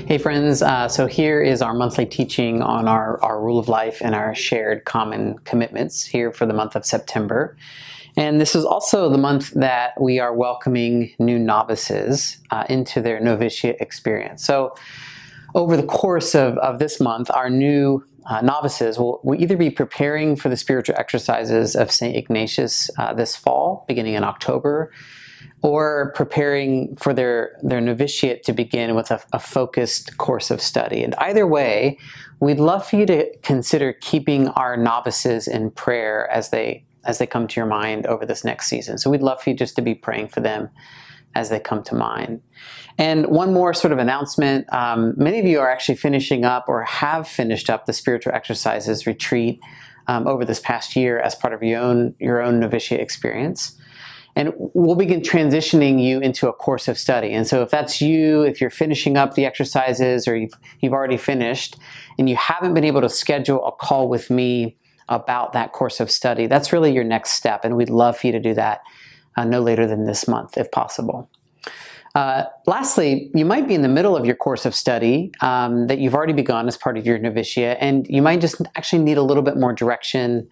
Hey friends, so here is our monthly teaching on our rule of life and our shared common commitments here for the month of September. And this is also the month that we are welcoming new novices into their novitiate experience. So over the course of this month, our new novices will either be preparing for the spiritual exercises of St. Ignatius this fall, beginning in October, or preparing for their novitiate to begin with a focused course of study. And either way, we'd love for you to consider keeping our novices in prayer as they come to your mind over this next season. So we'd love for you just to be praying for them as they come to mind. And one more sort of announcement. Many of you are actually finishing up or have finished up the spiritual exercises retreat over this past year as part of your own novitiate experience. And we'll begin transitioning you into a course of study. And so if that's you, if you're finishing up the exercises or you've already finished and you haven't been able to schedule a call with me about that course of study, that's really your next step. And we'd love for you to do that no later than this month, if possible. Lastly, you might be in the middle of your course of study that you've already begun as part of your novitiate, and you might just actually need a little bit more direction.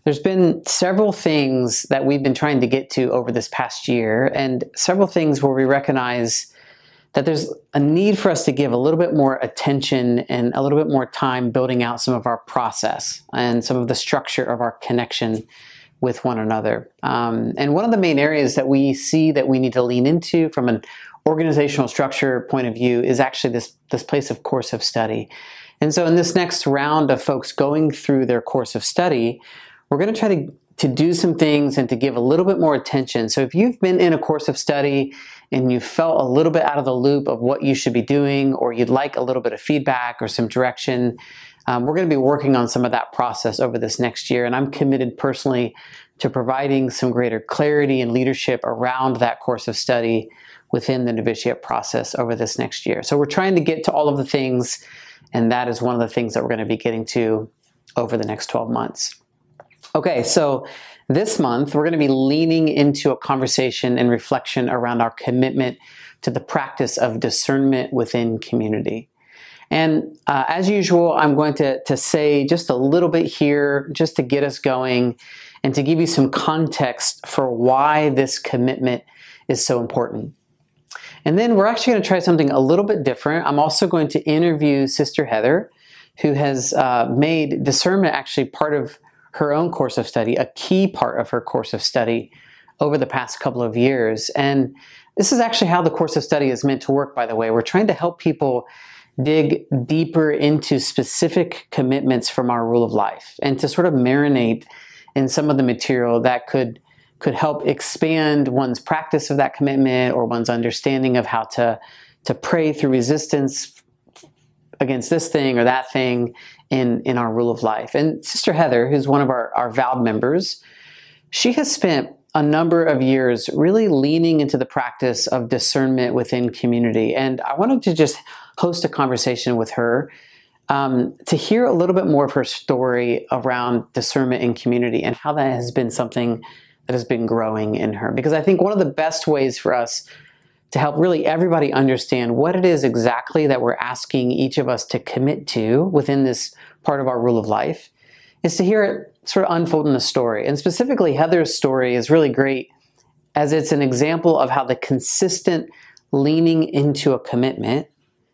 There's been several things that we've been trying to get to over this past year, and several things where we recognize that there's a need for us to give a little bit more attention and a little bit more time building out some of our process and some of the structure of our connection with one another. And one of the main areas that we see that we need to lean into from an organizational structure point of view is actually this place of course of study. And so in this next round of folks going through their course of study, we're going to try to do some things and to give a little bit more attention. So if you've been in a course of study and you felt a little bit out of the loop of what you should be doing, or you'd like a little bit of feedback or some direction, we're going to be working on some of that process over this next year. And I'm committed personally to providing some greater clarity and leadership around that course of study within the novitiate process over this next year. So we're trying to get to all of the things, and that is one of the things that we're going to be getting to over the next 12 months. Okay, so this month we're going to be leaning into a conversation and reflection around our commitment to the practice of discernment within community. And as usual, I'm going to say just a little bit here just to get us going and to give you some context for why this commitment is so important. And then we're actually going to try something a little bit different. I'm also going to interview Sister Heather, who has made discernment actually part of her own course of study, a key part of her course of study over the past couple of years. And this is actually how the course of study is meant to work, by the way. We're trying to help people dig deeper into specific commitments from our rule of life and to sort of marinate in some of the material that could help expand one's practice of that commitment or one's understanding of how to pray through resistance against this thing or that thing in our rule of life. And Sister Heather, who's one of our vowed members, she has spent a number of years really leaning into the practice of discernment within community. And I wanted to just host a conversation with her to hear a little bit more of her story around discernment in community and how that has been something that has been growing in her. Because I think one of the best ways for us to help really everybody understand what it is exactly that we're asking each of us to commit to within this part of our rule of life is to hear it sort of unfold in the story. And specifically, Heather's story is really great as it's an example of how the consistent leaning into a commitment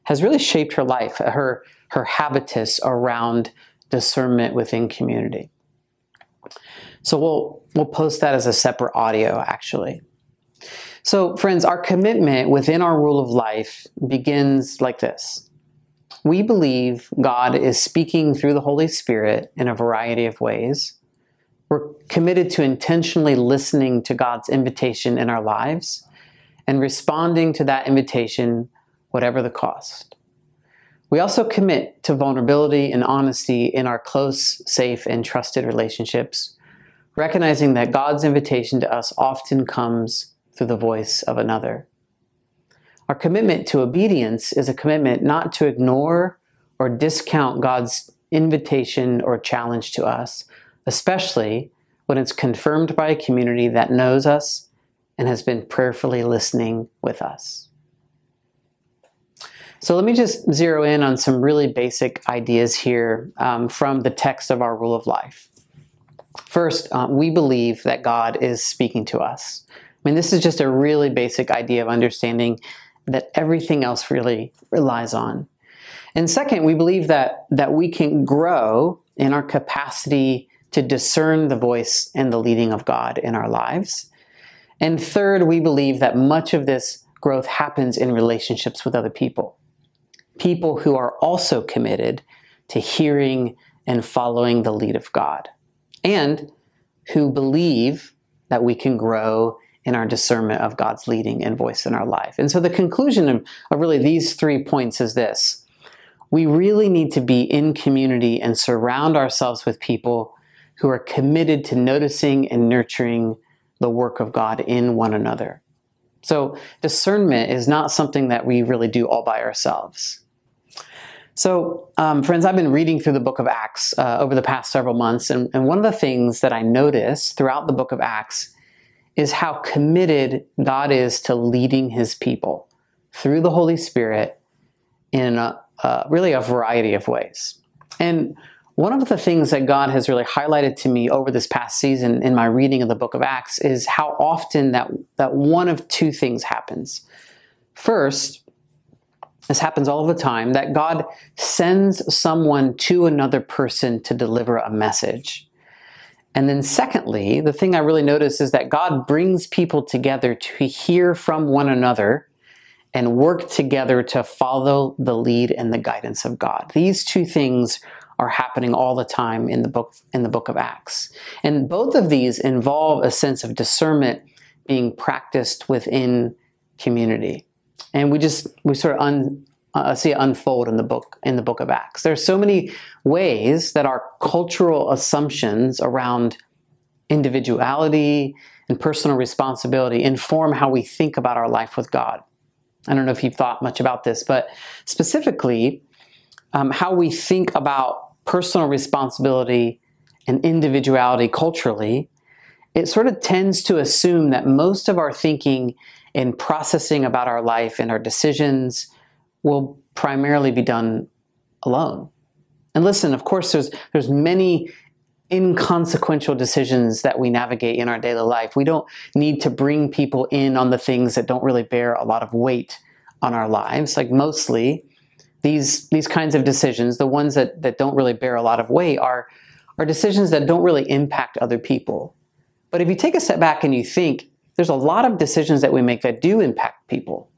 has really shaped her life, her habitus around discernment within community. So we'll post that as a separate audio, actually. So friends, our commitment within our rule of life begins like this. We believe God is speaking through the Holy Spirit in a variety of ways. We're committed to intentionally listening to God's invitation in our lives and responding to that invitation, whatever the cost. We also commit to vulnerability and honesty in our close, safe, and trusted relationships, recognizing that God's invitation to us often comes through the voice of another. Our commitment to obedience is a commitment not to ignore or discount God's invitation or challenge to us, especially when it's confirmed by a community that knows us and has been prayerfully listening with us. So let me just zero in on some really basic ideas here from the text of our rule of life. First, we believe that God is speaking to us. I mean, this is just a really basic idea of understanding that everything else really relies on. And second, we believe that we can grow in our capacity to discern the voice and the leading of God in our lives. And third, we believe that much of this growth happens in relationships with other people. People who are also committed to hearing and following the lead of God, and who believe that we can grow in our discernment of God's leading and voice in our life. And so the conclusion of really these 3 points is this: we really need to be in community and surround ourselves with people who are committed to noticing and nurturing the work of God in one another. So discernment is not something that we really do all by ourselves. So friends, I've been reading through the book of Acts over the past several months, and one of the things that I noticed throughout the book of Acts is how committed God is to leading his people through the Holy Spirit in really a variety of ways. And one of the things that God has really highlighted to me over this past season in my reading of the book of Acts is how often that one of two things happens. First, this happens all of the time, that God sends someone to another person to deliver a message. And then secondly, the thing I really notice is that God brings people together to hear from one another and work together to follow the lead and the guidance of God. These two things are happening all the time in the book of Acts. And both of these involve a sense of discernment being practiced within community. And we sort of see it unfold in the book of Acts. There's so many ways that our cultural assumptions around individuality and personal responsibility inform how we think about our life with God. I don't know if you've thought much about this, but specifically, how we think about personal responsibility and individuality culturally, it sort of tends to assume that most of our thinking and processing about our life and our decisions will primarily be done alone. And listen, of course, there's many inconsequential decisions that we navigate in our daily life. We don't need to bring people in on the things that don't really bear a lot of weight on our lives. Like mostly, these kinds of decisions, the ones that don't really bear a lot of weight, are decisions that don't really impact other people. But if you take a step back and you think, there's a lot of decisions that we make that do impact people.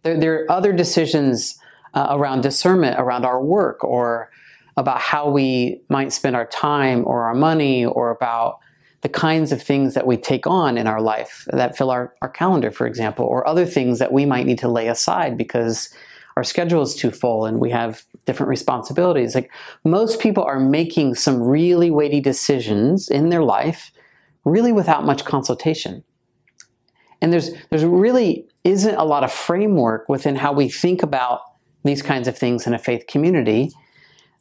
There are other decisions around discernment, around our work, or about how we might spend our time or our money, or about the kinds of things that we take on in our life that fill our calendar, for example, or other things that we might need to lay aside because our schedule is too full and we have different responsibilities. Like most people are making some really weighty decisions in their life, really without much consultation. And there's really isn't a lot of framework within how we think about these kinds of things in a faith community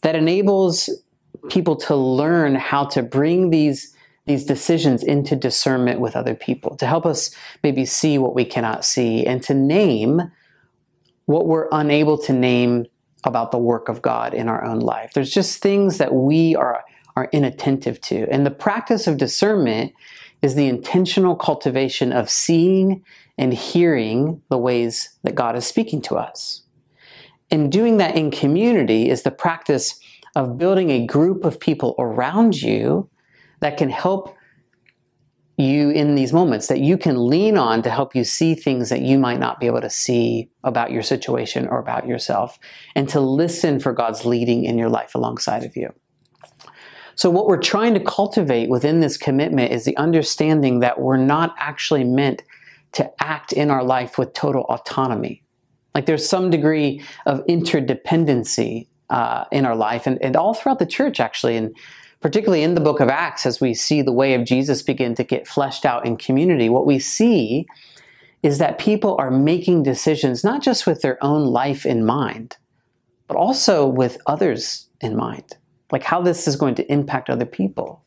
that enables people to learn how to bring these decisions into discernment with other people, to help us maybe see what we cannot see, and to name what we're unable to name about the work of God in our own life. There's just things that we are inattentive to. And the practice of discernment is the intentional cultivation of seeing and hearing the ways that God is speaking to us. And doing that in community is the practice of building a group of people around you that can help you in these moments, that you can lean on to help you see things that you might not be able to see about your situation or about yourself, and to listen for God's leading in your life alongside of you. So what we're trying to cultivate within this commitment is the understanding that we're not actually meant to act in our life with total autonomy. Like there's some degree of interdependency in our life, and all throughout the church actually, and particularly in the book of Acts, as we see the way of Jesus begin to get fleshed out in community, what we see is that people are making decisions not just with their own life in mind, but also with others in mind, like how this is going to impact other people.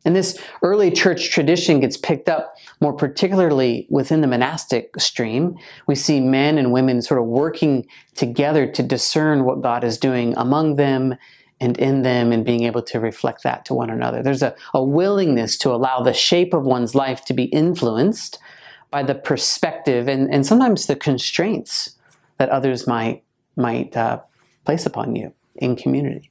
And this early church tradition gets picked up more particularly within the monastic stream. We see men and women sort of working together to discern what God is doing among them and in them, and being able to reflect that to one another. There's a willingness to allow the shape of one's life to be influenced by the perspective and sometimes the constraints that others might place upon you in community.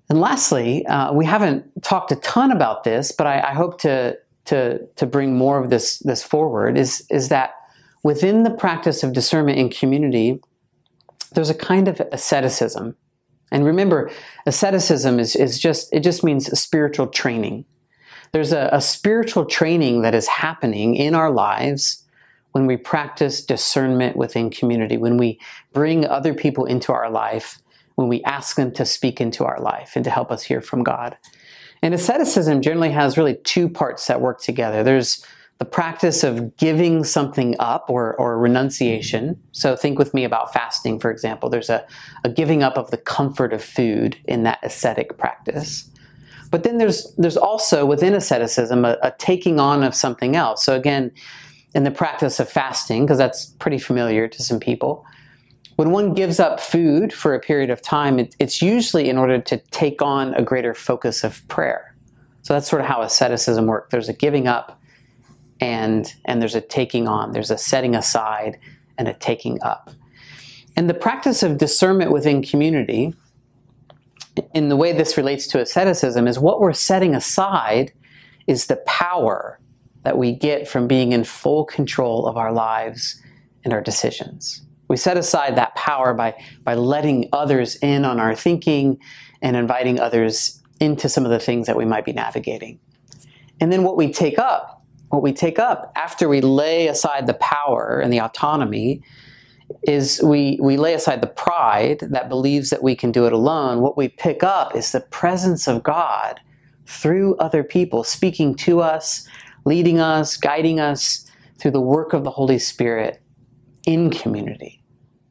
And lastly, we haven't talked a ton about this, but I hope to bring more of this forward, is that within the practice of discernment in community, there's a kind of asceticism. And remember, asceticism just means spiritual training. There's a spiritual training that is happening in our lives when we practice discernment within community, when we bring other people into our life, when we ask them to speak into our life and to help us hear from God. And asceticism generally has really two parts that work together. There's the practice of giving something up, or renunciation. So think with me about fasting, for example. There's a giving up of the comfort of food in that ascetic practice. But then there's also within asceticism a taking on of something else. So again, in the practice of fasting, because that's pretty familiar to some people, when one gives up food for a period of time, it's usually in order to take on a greater focus of prayer. So that's sort of how asceticism works. There's a giving up and there's a taking on. There's a setting aside and a taking up. And the practice of discernment within community, in the way this relates to asceticism, is what we're setting aside is the power that we get from being in full control of our lives and our decisions. We set aside that power by letting others in on our thinking and inviting others into some of the things that we might be navigating. And then what we take up after we lay aside the power and the autonomy is we lay aside the pride that believes that we can do it alone. What we pick up is the presence of God through other people, speaking to us, leading us, guiding us through the work of the Holy Spirit in community.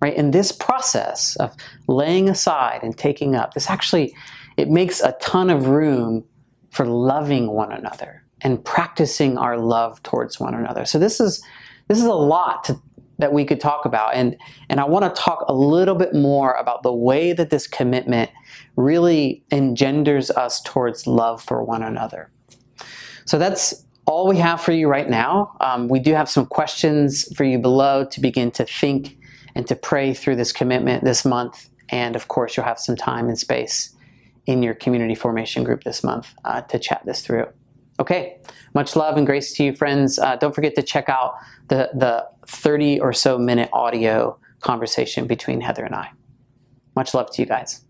Right? And this process of laying aside and taking up, it makes a ton of room for loving one another and practicing our love towards one another. So this is a lot that we could talk about, and I want to talk a little bit more about the way that this commitment really engenders us towards love for one another. So that's all we have for you right now. We do have some questions for you below to begin to think and to pray through this commitment this month. And of course, you'll have some time and space in your community formation group this month to chat this through. Okay, much love and grace to you, friends. Don't forget to check out the 30 or so minute audio conversation between Heather and I. Much love to you guys.